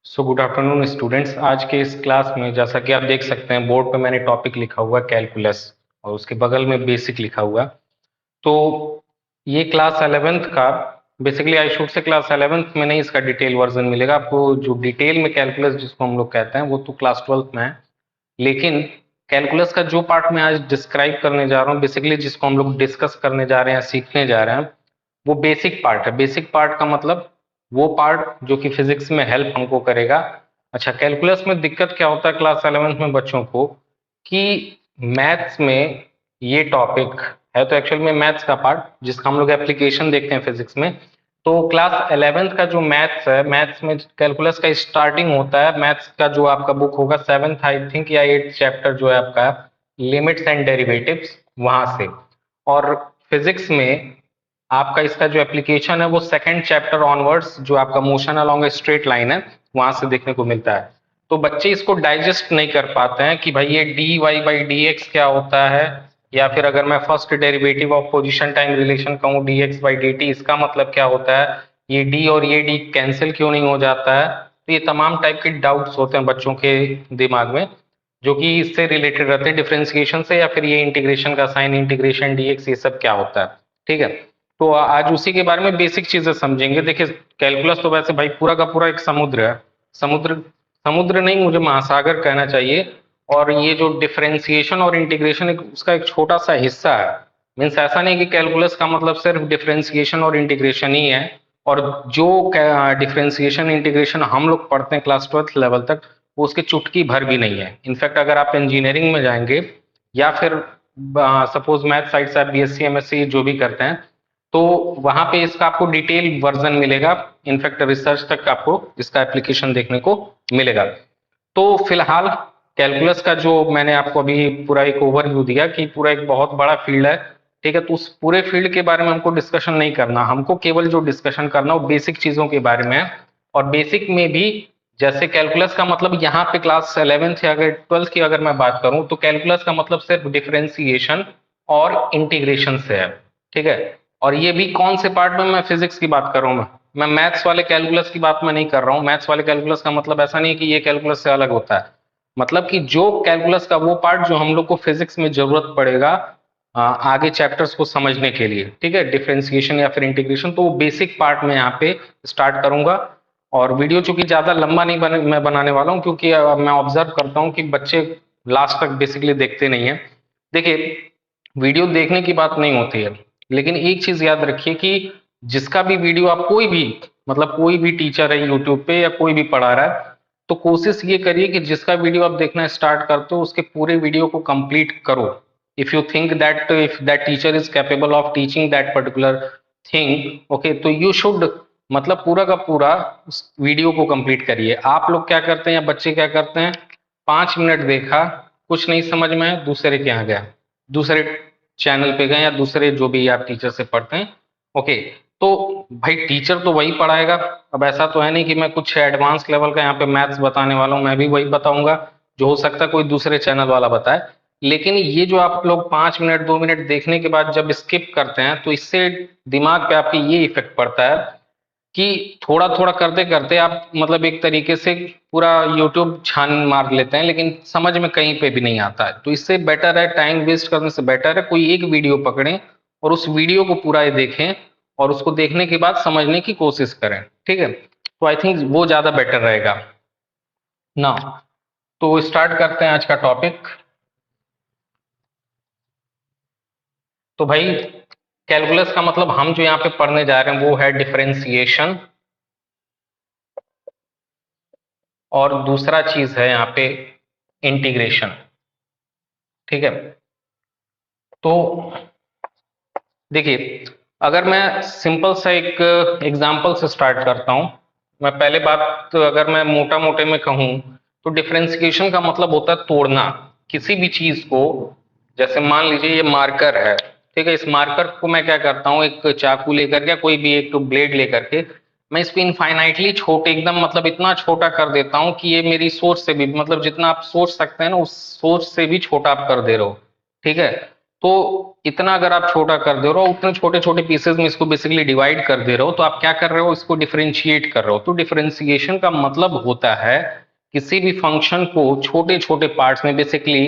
So good afternoon students. आज के इस क्लास में जैसा कि आप देख सकते हैं बोर्ड पे मैंने टॉपिक लिखा हुआ है कैलकुलस और उसके बगल में बेसिक लिखा हुआ है। तो ये क्लास 11th का basically I should say class 11th में नहीं, इसका डिटेल वर्जन मिलेगा आपको। जो डिटेल में कैलकुलस जिसको हम लोग कहते हैं वो तो क्लास 12th में है। लेकिन कैलकुलस का जो पार्ट मैं आज डिस्क्राइब करने जा रहा हूँ, बेसिकली जिसको हम लोग डिस्कस करने जा रहे हैं, सीखने जा रहे हैं, वो बेसिक पार्ट है। बेसिक पार्ट का मतलब वो पार्ट जो कि फिजिक्स में हेल्प हमको करेगा। अच्छा, कैलकुलस में दिक्कत क्या होता है क्लास 11th में बच्चों को कि मैथ्स में ये टॉपिक है तो एक्चुअल में मैथ्स का पार्ट जिसका हम लोग एप्लीकेशन देखते हैं फिजिक्स में। तो क्लास 11th का जो मैथ्स है, मैथ्स में कैलकुलस का स्टार्टिंग होता है। मैथ्स का जो आपका बुक होगा 7th आई थिंक या 8th चैप्टर जो है आपका लिमिट्स एंड डेरिवेटिव्स, वहां से। और फिजिक्स में आपका इसका जो एप्लीकेशन है वो सेकंड चैप्टर ऑनवर्ड्स, जो आपका motion along a straight line है, वहां से देखने को मिलता है। तो बच्चे इसको डाइजेस्ट नहीं कर पाते हैं कि भाई ये d y by d x क्या होता है, या फिर अगर मैं first derivative of position time relation कहूँ d x by d t, इसका मतलब क्या होता है, ये डी और ये डी कैंसिल क्यों नहीं हो जाता है। तो ये तमाम टाइप के डाउट्स होते हैं बच्चों के दिमाग में, जो कि इससे रिलेटेड रहते हैं डिफरेंशिएशन से, या फिर ये इंटीग्रेशन का साइन, इंटीग्रेशन डीएक्स, ये सब क्या होता है। ठीक है, तो आज उसी के बारे में बेसिक चीजें समझेंगे। देखिए, कैलकुलस तो वैसे भाई पूरा का पूरा एक समुद्र है। समुद्र समुद्र नहीं, मुझे महासागर कहना चाहिए। और ये जो डिफरेंशिएशन और इंटीग्रेशन एक उसका एक छोटा सा हिस्सा है। मीन्स ऐसा नहीं कि कैलकुलस का मतलब सिर्फ डिफरेंशिएशन और इंटीग्रेशन ही है। और जो डिफरेंशिएशन इंटीग्रेशन हम लोग पढ़ते हैं क्लास 12th लेवल तक, वो उसकी चुटकी भर भी नहीं है। इनफैक्ट अगर आप इंजीनियरिंग में जाएंगे या फिर सपोज मैथ साइड से आप बीएससी एमएससी जो भी करते हैं, तो वहां पे इसका आपको डिटेल वर्जन मिलेगा। इनफैक्ट रिसर्च तक आपको इसका एप्लीकेशन देखने को मिलेगा। तो फिलहाल कैलकुलस का जो मैंने आपको अभी पूरा एक ओवरव्यू दिया कि पूरा एक बहुत बड़ा फील्ड है। ठीक है, तो उस पूरे फील्ड के बारे में हमको डिस्कशन नहीं करना, हमको केवल जो डिस्कशन करना वो बेसिक चीजों के बारे में है। और बेसिक में भी जैसे कैलकुलस का मतलब यहाँ पे क्लास 11th या अगर 12th की अगर मैं बात करूं, तो कैलकुलस का मतलब सिर्फ डिफरेंशिएशन और इंटीग्रेशन से है। ठीक है, और ये भी कौन से पार्ट में, मैं फिजिक्स की बात कर रहा हूँ, मैं मैथ्स वाले कैलकुलस की बात मैं नहीं कर रहा हूँ। मैथ्स वाले कैलकुलस का मतलब ऐसा नहीं कि ये कैलकुलस से अलग होता है। मतलब कि जो कैलकुलस का वो पार्ट जो हम लोग को फिजिक्स में जरूरत पड़ेगा आगे चैप्टर्स को समझने के लिए। ठीक है, डिफरेंशिएशन या फिर इंटीग्रेशन, तो वो बेसिक पार्ट में यहाँ पे स्टार्ट करूंगा। और वीडियो चूंकि ज्यादा लंबा नहीं मैं बनाने वाला हूँ, क्योंकि मैं ऑब्जर्व करता हूँ कि बच्चे लास्ट तक बेसिकली देखते नहीं है। देखिए, वीडियो देखने की बात नहीं होती है, लेकिन एक चीज याद रखिए कि जिसका भी वीडियो आप कोई भी, मतलब कोई भी टीचर है यूट्यूब पे या कोई भी पढ़ा रहा है, तो कोशिश ये करिए कि जिसका वीडियो आप देखना स्टार्ट करते हो उसके पूरे वीडियो को कंप्लीट करो। If you think that if that teacher is capable of teaching that particular thing, okay, तो यू शुड मतलब पूरा का पूरा उस वीडियो को कंप्लीट करिए। आप लोग क्या करते हैं या बच्चे क्या करते हैं, 5 मिनट देखा, कुछ नहीं समझ में आया, दूसरे के यहाँ गया, दूसरे चैनल पे गए या दूसरे जो भी आप टीचर से पढ़ते हैं। ओके, तो भाई टीचर तो वही पढ़ाएगा। अब ऐसा तो है नहीं कि मैं कुछ एडवांस लेवल का यहाँ पे मैथ्स बताने वाला हूँ, मैं भी वही बताऊंगा जो हो सकता है कोई दूसरे चैनल वाला बताए। लेकिन ये जो आप लोग 5 मिनट 2 मिनट देखने के बाद जब स्किप करते हैं, तो इससे दिमाग पे आपके ये इफेक्ट पड़ता है कि थोड़ा थोड़ा करते करते आप मतलब एक तरीके से पूरा यूट्यूब छान मार लेते हैं, लेकिन समझ में कहीं पे भी नहीं आता है। तो इससे बेटर है, टाइम वेस्ट करने से बेटर है कोई एक वीडियो पकड़ें और उस वीडियो को पूरा देखें और उसको देखने के बाद समझने की कोशिश करें। ठीक है, तो आई थिंक वो ज्यादा बेटर रहेगा ना। तो स्टार्ट करते हैं आज का टॉपिक। तो भाई, कैलकुलस का मतलब हम जो यहाँ पे पढ़ने जा रहे हैं वो है डिफरेंशिएशन, और दूसरा चीज है यहाँ पे इंटीग्रेशन। ठीक है, तो देखिए, अगर मैं सिंपल सा एक एग्जांपल से स्टार्ट करता हूं। मैं पहले बात तो अगर मैं मोटा मोटे में कहूं, तो डिफरेंशिएशन का मतलब होता है तोड़ना किसी भी चीज को। जैसे मान लीजिए ये मार्कर है, ठीक है, इस मार्कर को मैं क्या करता हूँ, एक चाकू लेकर के कोई भी एक ब्लेड लेकर के मैं इसको इनफाइनाइटली छोटे, एकदम मतलब इतना छोटा कर देता हूँ कि ये मेरी सोच से भी, मतलब जितना आप सोच सकते हैं ना उस सोच से भी छोटा आप कर दे रहे हो। ठीक है, तो इतना अगर आप छोटा कर दे रहे हो, उतने छोटे छोटे पीसेस में इसको बेसिकली डिवाइड कर दे रहे हो, तो आप क्या कर रहे हो, इसको डिफरेंशिएट कर रहे हो। तो डिफरेंशिएशन का मतलब होता है किसी भी फंक्शन को छोटे छोटे पार्ट्स में बेसिकली,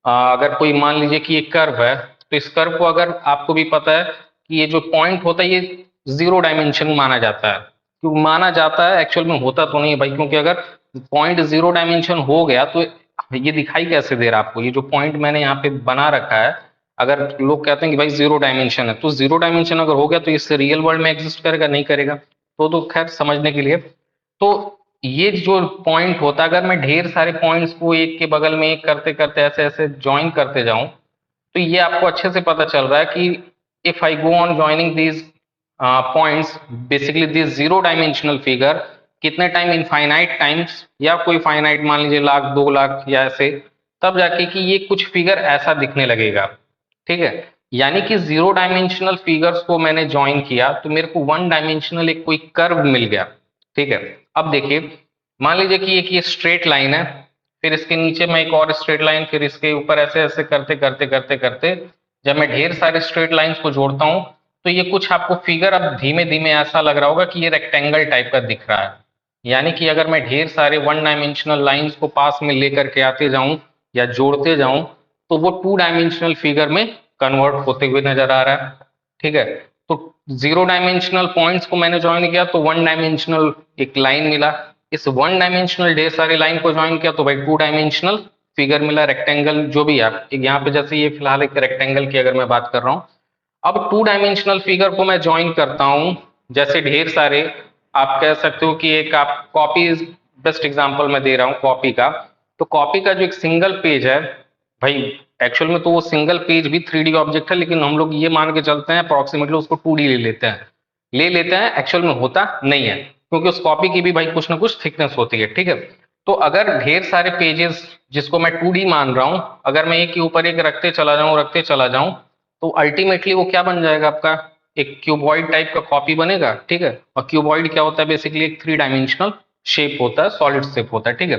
अगर कोई मान लीजिए कि एक कर्व है, तो इस कर्व को अगर आपको भी पता है कि ये जो पॉइंट होता है ये जीरो डायमेंशन माना जाता है। क्यों माना जाता है, एक्चुअल में होता तो नहीं है भाई, क्योंकि अगर पॉइंट जीरो डायमेंशन हो गया तो ये दिखाई कैसे दे रहा है आपको, ये जो पॉइंट मैंने यहाँ पे बना रखा है, अगर लोग कहते हैं कि भाई जीरो डायमेंशन है, तो जीरो डायमेंशन अगर हो गया तो इससे रियल वर्ल्ड में एग्जिस्ट करेगा, नहीं करेगा। तो खैर समझने के लिए, तो ये जो पॉइंट होता है, अगर मैं ढेर सारे पॉइंट्स को एक के बगल में एक करते करते ऐसे ऐसे ज्वाइन करते जाऊं, तो ये आपको अच्छे से पता चल रहा है कि if I go on joining these points, basically this zero dimensional figure, कितने टाइम, इनफाइनाइट टाइम्स, या कोई फाइनाइट मान लीजिए लाख 2 लाख या ऐसे, तब जाके कि ये कुछ फिगर ऐसा दिखने लगेगा। ठीक है, यानी कि जीरो डायमेंशनल फिगर्स को मैंने ज्वाइन किया तो मेरे को वन डायमेंशनल एक कोई कर्व मिल गया। ठीक है, अब देखिए, मान लीजिए कि एक ये स्ट्रेट लाइन है, फिर इसके नीचे मैं एक और स्ट्रेट लाइन, फिर इसके ऊपर ऐसे ऐसे करते करते करते करते जब मैं ढेर सारे स्ट्रेट लाइंस को जोड़ता हूं, तो ये कुछ आपको फिगर अब धीमे धीमे ऐसा लग रहा होगा कि ये रेक्टेंगल टाइप का दिख रहा है। यानी कि अगर मैं ढेर सारे वन डायमेंशनल लाइंस को पास में लेकर के आते जाऊं या जोड़ते जाऊं, तो वो टू डायमेंशनल फिगर में कन्वर्ट होते हुए नजर आ रहा है। ठीक है, तो जीरो डायमेंशनल पॉइंट्स को मैंने ज्वाइन किया तो वन डायमेंशनल एक लाइन मिला, इस वन डायमेंशनल ढेर सारी लाइन को ज्वाइन किया तो भाई टू डायमेंशनल फिगर मिला, रेक्टेंगल जो भी आप यहाँ पे, जैसे ये फिलहाल एक रेक्टेंगल की अगर मैं बात कर रहा हूँ। अब टू डायमेंशनल फिगर को मैं ज्वाइन करता हूं, जैसे ढेर सारे, आप कह सकते हो कि एक आप कॉपी, बेस्ट एग्जांपल मैं दे रहा हूं कॉपी का। तो कॉपी का जो एक सिंगल पेज है भाई, एक्चुअल में तो वो सिंगल पेज भी थ्री डी ऑब्जेक्ट है, लेकिन हम लोग ये मान के चलते हैं अप्रोक्सीमेटली उसको टू डी ले लेते हैं, एक्चुअल में होता नहीं है, क्योंकि उस कॉपी की भी भाई कुछ ना कुछ थिकनेस होती है। ठीक है, तो अगर ढेर सारे पेजेस जिसको मैं टू डी मान रहा हूं, अगर मैं एक के ऊपर एक रखते चला जाऊं, तो अल्टीमेटली वो क्या बन जाएगा आपका, एक क्यूबॉइड टाइप का कॉपी बनेगा। ठीक है, और क्यूबॉइड क्या होता है, बेसिकली एक थ्री डायमेंशनल शेप होता है, सॉलिड शेप होता है। ठीक है,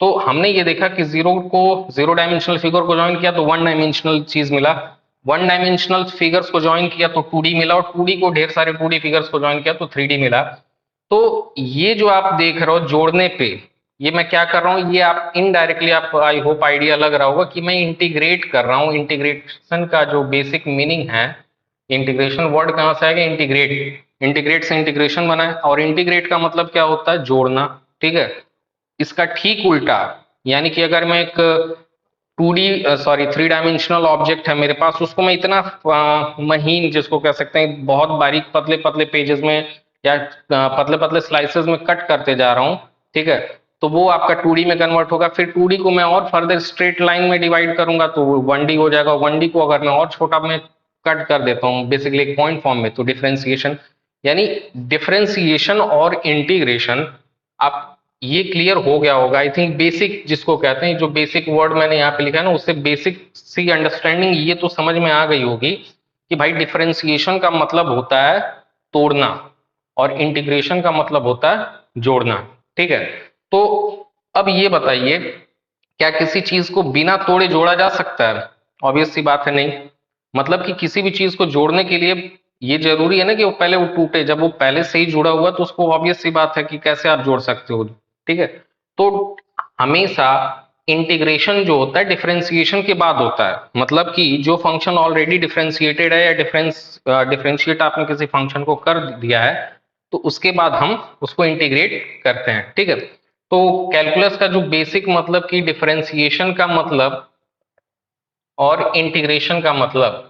तो हमने ये देखा कि जीरो डायमेंशनल फिगर को ज्वाइन किया तो वन डायमेंशनल चीज मिला, वन डायमेंशनल फिगर्स को ज्वाइन किया तो टू डी मिला, और टू डी को ढेर सारे टू डी फिगर्स को ज्वाइन किया तो थ्री डी मिला। तो ये जो आप देख रहे हो जोड़ने पे, ये मैं क्या कर रहा हूँ, ये आप इनडायरेक्टली, आप आई होप आइडिया लग रहा होगा कि मैं इंटीग्रेट कर रहा हूँ। इंटीग्रेशन का जो बेसिक मीनिंग है, इंटीग्रेशन वर्ड कहाँ से आएगा, इंटीग्रेट, इंटीग्रेट से इंटीग्रेशन बना है, और इंटीग्रेट का मतलब क्या होता है, जोड़ना। ठीक है, इसका ठीक उल्टा, यानी कि अगर मैं एक two D sorry three dimensional object है मेरे पास, उसको मैं इतना महीन, जिसको कह सकते हैं बहुत बारीक पतले पतले पेजेस में या पतले पतले स्लाइसेस में कट करते जा रहा हूँ। ठीक है, तो वो आपका टू डी में कन्वर्ट होगा, फिर टू डी को मैं और फर्दर स्ट्रेट लाइन में डिवाइड करूंगा तो वन डी हो जाएगा, वन डी को अगर मैं और छोटा में कट कर देता हूँ बेसिकली एक पॉइंट फॉर्म में, तो डिफरेंशिएशन, यानी डिफरेंशिएशन और इंटीग्रेशन, आप ये क्लियर हो गया होगा आई थिंक। बेसिक जिसको कहते हैं, जो बेसिक वर्ड मैंने यहाँ पे लिखा है ना, उससे बेसिक सी अंडरस्टैंडिंग ये तो समझ में आ गई होगी कि भाई डिफरेंशिएशन का मतलब होता है तोड़ना, और इंटीग्रेशन का मतलब होता है जोड़ना। ठीक है, तो अब ये बताइए, क्या किसी चीज को बिना तोड़े जोड़ा जा सकता है? ऑब्वियस सी बात है, नहीं। मतलब कि किसी भी चीज को जोड़ने के लिए ये जरूरी है ना कि वो टूटे, जब वो पहले से ही जुड़ा हुआ तो उसको ऑब्वियस सी बात है कि कैसे आप जोड़ सकते हो। ठीक है, तो हमेशा इंटीग्रेशन जो होता है डिफरेंशिएशन के बाद होता है, मतलब कि जो फंक्शन ऑलरेडी डिफरेंशिएटेड है या डिफरेंशिएट आपने किसी फंक्शन को कर दिया है, तो उसके बाद हम उसको इंटीग्रेट करते हैं। ठीक है, तो कैलकुलस का जो बेसिक मतलब कि डिफरेंशिएशन का मतलब और इंटीग्रेशन का मतलब,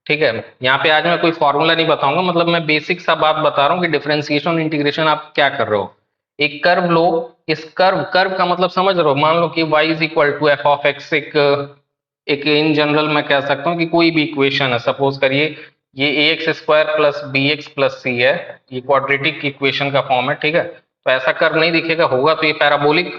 ठीक है, यहाँ पे आज मैं कोई फॉर्मूला नहीं बताऊंगा, मतलब मैं बेसिक सा बात बता रहा हूँ कि डिफरेंशिएशन और इंटीग्रेशन आप क्या कर रहे हो। एक कर्व लो, इस कर्व कर्व का मतलब समझ रहे हो, मान लो कि y is equal to F of X, एक एक इन जनरल मैं कह सकता हूँ कि कोई भी इक्वेशन है, सपोज करिए ये a x square plus b x plus c है, ये क्वाड्रेटिक इक्वेशन का फॉर्म है। ठीक है, तो ऐसा कर्व नहीं दिखेगा, होगा तो ये पैराबोलिक।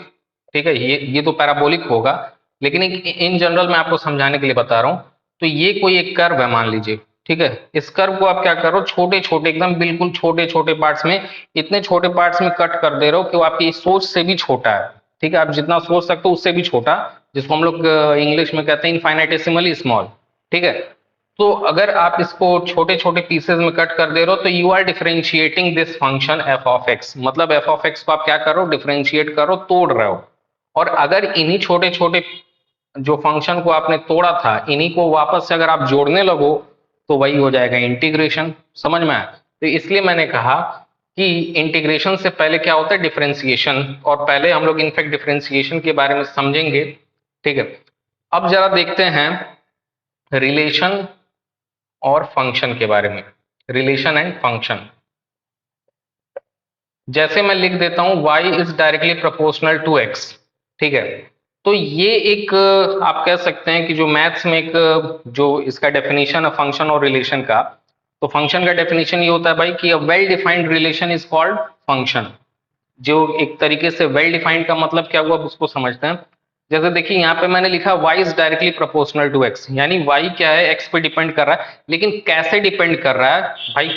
ठीक है, ये तो पैराबोलिक होगा, लेकिन इन जनरल मैं आपको समझाने के लिए बता रहा हूँ। तो ये कोई एक कर्व है मान लीजिए। ठीक है, इस कर्व को आप क्या करो, छोटे छोटे एकदम बिल्कुल छोटे छोटे पार्ट्स में, इतने छोटे पार्ट्स में कट कर दे रहे हो कि वो आपकी सोच से भी छोटा है। ठीक है, आप जितना सोच सकते हो उससे भी छोटा, जिसको हम लोग इंग्लिश में कहते हैं इनफाइनाइटेसिमली स्मॉल। ठीक है, तो अगर आप इसको छोटे छोटे पीसेस में कट कर दे रहे हो तो you are differentiating this function F of X, मतलब एफ ऑफ एक्स को आप क्या करो, डिफरेंशिएट करो, तोड़ रहे हो। और अगर इन्हीं छोटे छोटे जो फंक्शन को आपने तोड़ा था इन्हीं को वापस से अगर आप जोड़ने लगो तो वही हो जाएगा इंटीग्रेशन। समझ में आया? तो इसलिए मैंने कहा कि इंटीग्रेशन से पहले क्या होता है, डिफरेंशिएशन, और पहले हम लोग इनफैक्ट डिफरेंशिएशन के बारे में समझेंगे। ठीक है, अब जरा देखते हैं रिलेशन और फंक्शन के बारे में, रिलेशन एंड फंक्शन। जैसे मैं लिख देता हूं y is directly proportional to x। ठीक है, तो ये एक आप कह सकते हैं कि जो मैथ्स में एक जो इसका डेफिनेशन है फंक्शन और रिलेशन का, तो फंक्शन का डेफिनेशन ये होता है भाई कि a well defined relation is called function. जो एक तरीके से वेल डिफाइंड का मतलब क्या हुआ उसको समझते हैं। जैसे देखिए यहाँ पे मैंने लिखा y is directly proportional to x, यानी y क्या है, x पे डिपेंड कर रहा है। लेकिन कैसे डिपेंड कर रहा है भाई,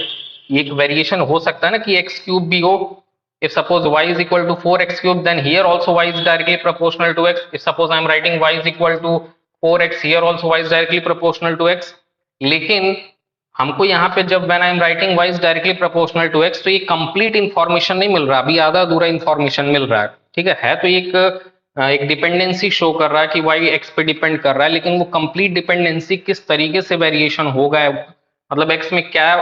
एक वेरिएशन हो सकता है ना कि x क्यूब भी हो। if suppose y is equal to 4x cube, then here also y is directly proportional to x. If suppose I am writing y is equal to 4x, here also y is directly proportional to x. लेकिन हमको यहाँ पे जब when I am writing y is directly proportional to x, तो ये complete information नहीं मिल रहा, अभी आधा अधूरा इंफॉर्मेशन मिल रहा है। ठीक है तो एक डिपेंडेंसी शो कर रहा है कि y x पे डिपेंड कर रहा है, लेकिन वो कंप्लीट डिपेंडेंसी किस तरीके से वेरिएशन होगा, मतलब x में क्या,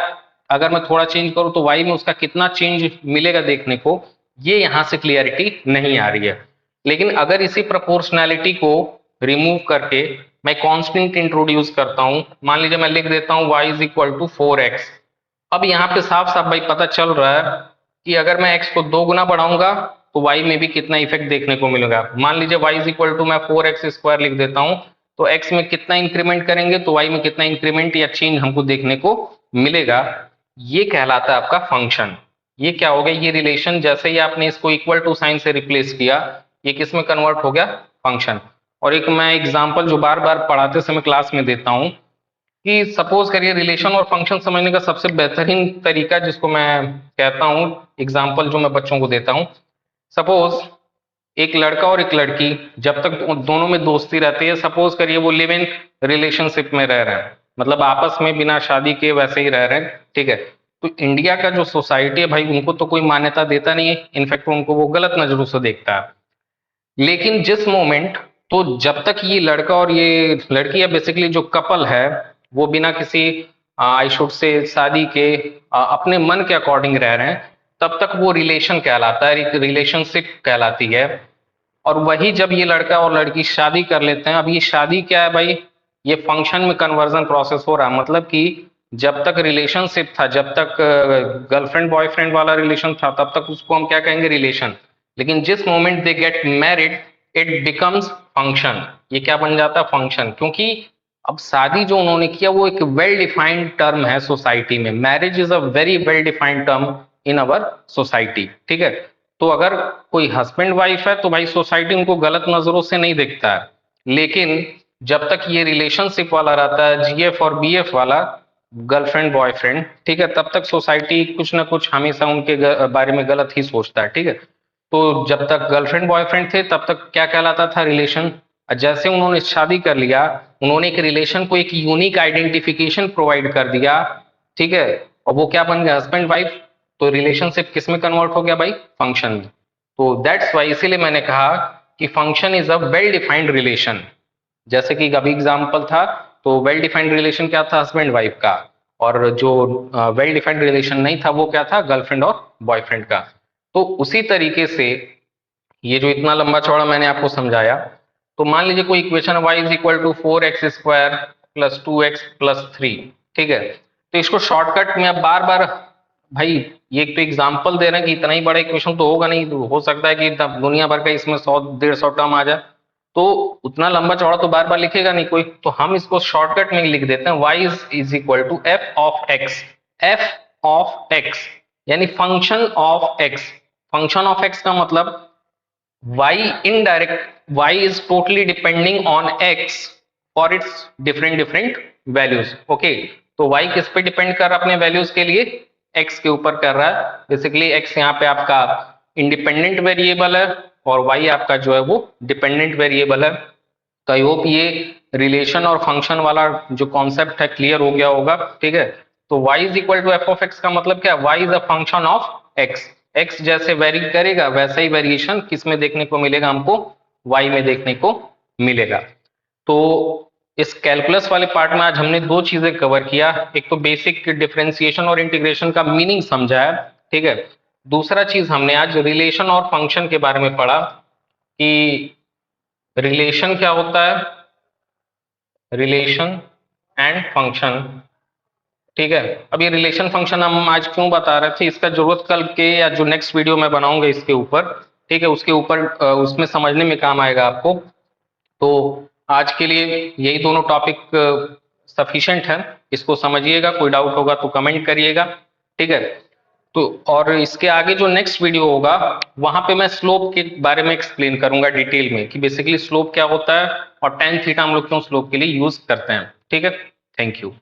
अगर मैं थोड़ा चेंज करूं तो y में उसका कितना चेंज मिलेगा देखने को, ये यहां से क्लियरिटी नहीं आ रही है। लेकिन अगर इसी प्रोपोर्शनैलिटी को रिमूव करके मैं कांस्टेंट इंट्रोड्यूस करता हूं, मान लीजिए मैं लिख देता हूं y is equal to 4x। अब यहाँ पे साफ साफ भाई पता चल रहा है कि अगर मैं x को 2 गुना बढ़ाऊंगा तो y में भी कितना इफेक्ट देखने को मिलेगा। मान लीजिए y इज इक्वल टू मैं 4x स्क्वायर लिख देता हूं, तो x में कितना इंक्रीमेंट करेंगे तो y में कितना इंक्रीमेंट या चेंज हमको देखने को मिलेगा। ये कहलाता है आपका फंक्शन। ये क्या हो गया, ये रिलेशन जैसे ही आपने इसको इक्वल टू साइन से रिप्लेस किया, ये किस में कन्वर्ट हो गया, फंक्शन। और एक मैं एग्जांपल जो बार बार पढ़ाते समय क्लास में देता हूं कि सपोज करिए, रिलेशन और फंक्शन समझने का सबसे बेहतरीन तरीका जिसको मैं कहता हूं, एग्जांपल जो मैं बच्चों को देता हूं, सपोज एक लड़का और एक लड़की जब तक दोनों में दोस्ती रहती है, सपोज करिए वो लिव इन रिलेशनशिप में रह रहे हैं, मतलब आपस में बिना शादी के वैसे ही रह रहे हैं। ठीक है, तो इंडिया का जो सोसाइटी है भाई उनको तो कोई मान्यता देता नहीं है, इनफैक्ट उनको वो गलत नजरों से देखता है। लेकिन जिस मोमेंट, तो जब तक ये लड़का और ये लड़की है बेसिकली जो कपल है, वो बिना किसी आई शुड से शादी के अपने मन के अकॉर्डिंग रह रहे हैं, तब तक वो रिलेशन कहलाता है, एक रिलेशनशिप कहलाती है। और वही जब ये लड़का और लड़की शादी कर लेते हैं, अब ये शादी क्या है भाई, ये फंक्शन में कन्वर्जन प्रोसेस हो रहा है। मतलब कि जब तक रिलेशनशिप था, जब तक गर्लफ्रेंड बॉयफ्रेंड वाला रिलेशन था, तब तक उसको हम क्या कहेंगे, रिलेशन। लेकिन जिस moment they get married, it becomes function. ये क्या बन जाता है, फंक्शन। क्योंकि अब शादी जो उन्होंने किया वो एक वेल डिफाइंड टर्म है सोसाइटी में, marriage is a very well defined term in our society. ठीक है, तो अगर कोई हस्बैंड वाइफ है तो भाई सोसाइटी उनको गलत नजरों से नहीं देखता है। लेकिन जब तक ये रिलेशनशिप वाला रहता है, जीएफ और बीएफ वाला, गर्लफ्रेंड बॉयफ्रेंड, ठीक है, तब तक सोसाइटी कुछ ना कुछ हमेशा उनके बारे में गलत ही सोचता है। ठीक है, तो जब तक गर्लफ्रेंड बॉयफ्रेंड थे तब तक क्या कहलाता था, रिलेशन। जैसे उन्होंने शादी कर लिया, उन्होंने एक रिलेशन को एक यूनिक आइडेंटिफिकेशन प्रोवाइड कर दिया। ठीक है, और वो क्या बन गया, हस्बैंड वाइफ। तो रिलेशनशिप किस में कन्वर्ट हो गया भाई, फंक्शन में। तो दैट्स वाई, इसीलिए मैंने कहा कि function is a well defined relation. जैसे कि अभी एग्जाम्पल था, तो वेल डिफाइंड रिलेशन क्या था, हस्बैंड वाइफ का। और जो वेल डिफाइंड रिलेशन नहीं था वो क्या था, गर्लफ्रेंड और बॉयफ्रेंड का। तो उसी तरीके से ये जो इतना लंबा चौड़ा मैंने आपको समझाया, तो मान लीजिए कोई equation y is equal to 4x² plus 2x+3। ठीक है, तो इसको शॉर्टकट में अब बार बार, भाई ये एक तो एग्जाम्पल दे रहे हैं कि इतना ही बड़ा इक्वेशन तो होगा नहीं, हो सकता है कि दुनिया भर का इसमें 100-150 टर्म आ जाए, तो उतना लंबा चौड़ा तो बार बार लिखेगा नहीं कोई, तो हम इसको शॉर्टकट में लिख देते हैं, y is equal to f of x। f of x यानी function of x। Function of x का मतलब y indirect, y is totally depending on x for its different different values। Okay, तो y किस पे depend कर रहा है अपने वैल्यूज के लिए, x के ऊपर कर रहा है। बेसिकली x यहाँ पे आपका इंडिपेंडेंट वेरिएबल है और y आपका जो है वो डिपेंडेंट वेरिएबल है। तो आई होप ये रिलेशन और फंक्शन वाला जो कॉन्सेप्ट है क्लियर हो गया होगा। ठीक है, तो y is equal to F of X का मतलब क्या है, y is a function of x। x जैसे वेरी करेगा वैसा ही वेरिएशन किस में देखने को मिलेगा हमको, y में देखने को मिलेगा। तो इस कैलकुलस वाले पार्ट में आज हमने दो चीजें कवर किया, एक तो बेसिक डिफरेंशिएशन और इंटीग्रेशन का मीनिंग समझाया। ठीक है, दूसरा चीज हमने आज रिलेशन और फंक्शन के बारे में पढ़ा कि रिलेशन क्या होता है, रिलेशन एंड फंक्शन। ठीक है, अब ये रिलेशन फंक्शन हम आज क्यों बता रहे थे, इसका जरूरत कल के या जो नेक्स्ट वीडियो मैं बनाऊंगा इसके ऊपर, ठीक है, उसके ऊपर उसमें समझने में काम आएगा आपको। तो आज के लिए यही दोनों टॉपिक सफिशिएंट है, इसको समझिएगा, कोई डाउट होगा तो कमेंट करिएगा। ठीक है, तो और इसके आगे जो नेक्स्ट वीडियो होगा वहां पे मैं स्लोप के बारे में एक्सप्लेन करूंगा डिटेल में कि बेसिकली स्लोप क्या होता है और tan थीटा हम लोग क्यों स्लोप के लिए यूज करते हैं। ठीक है, थैंक यू।